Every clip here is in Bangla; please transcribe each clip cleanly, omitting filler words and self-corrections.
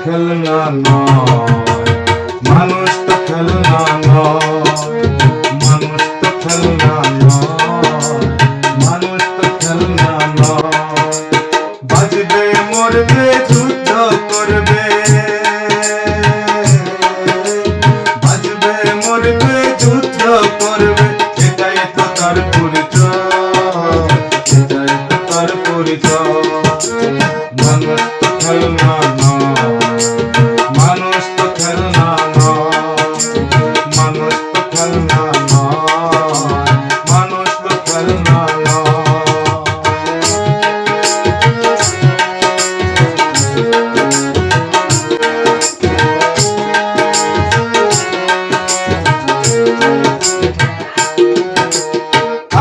খেলনা নয়, মানুষ তো খেলনা নয়, মানুষ তো খেলনা নয়, মানুষ তো খেলনা নয়। বাজবে মরবে যুদ্ধ করবে, বাজবে মরবে যুদ্ধ করবে, এটাই তো তার পরিচয়, এটাই তো তার পরিচয়। মানুষ তো খেলনা নয়, মানুষ তো খেলনা নয়, মানুষ তো খেলনা নয়, মানুষ তো খেলনা নয়।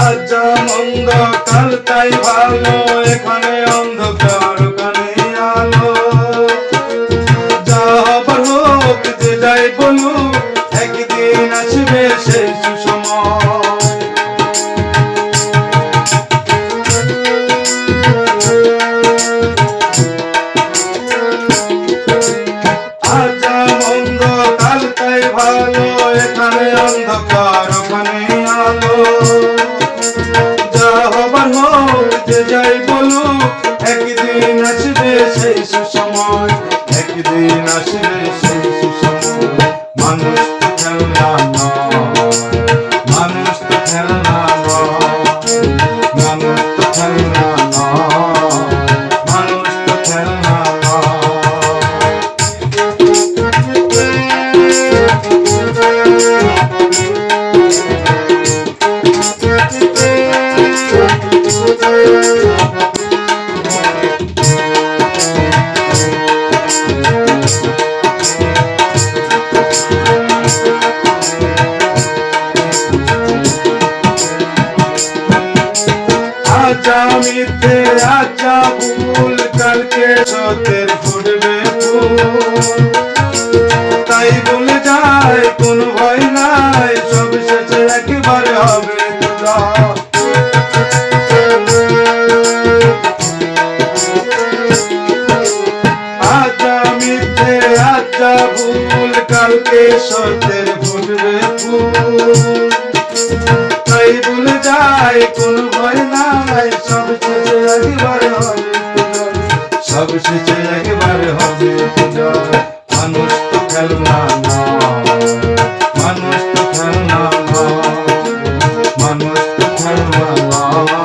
আজ যা মন্দ কাল তাই ভালো, এখানে অন্ধকার ওখানে আলো। যা হবার হোক যে যাই বলুক, একদিন আসবে সেই সুসময়। আজ যা মন্দ কাল তাই ভালো, এখানে অন্ধকার ওখানে আলো। যা হবার হোক যে যাই বলুক, একদিন আসবে সেই সুসময়, একদিন আসবে সেই সুসময়। মানুষ তো খেলনা নয়, মানুষ তো খেলনা নয়, মানুষ তো খেলনা নয়, মানুষ তো খেলনা নয়। আজা মিথ্যে আজা ভুল, কালকে সত্যের ফুটবে ফুল। তাই বলে যায় কোনো ভয় নাই, সব শেষে একবারে হবে তোরা। আজা মিথ্যে আজা ভুল, কালকে সত্যের ফুটবে ফুল। তাই বলে যায় কোনো ভয় নাই, সব শেষে একবারে হবে পূজা, সব শেষে একবারে হবে পূজা। মানুষ তো খেলনা নয়, মানুষ তো খেলনা নয়, মানুষ তো খেলনা নয়।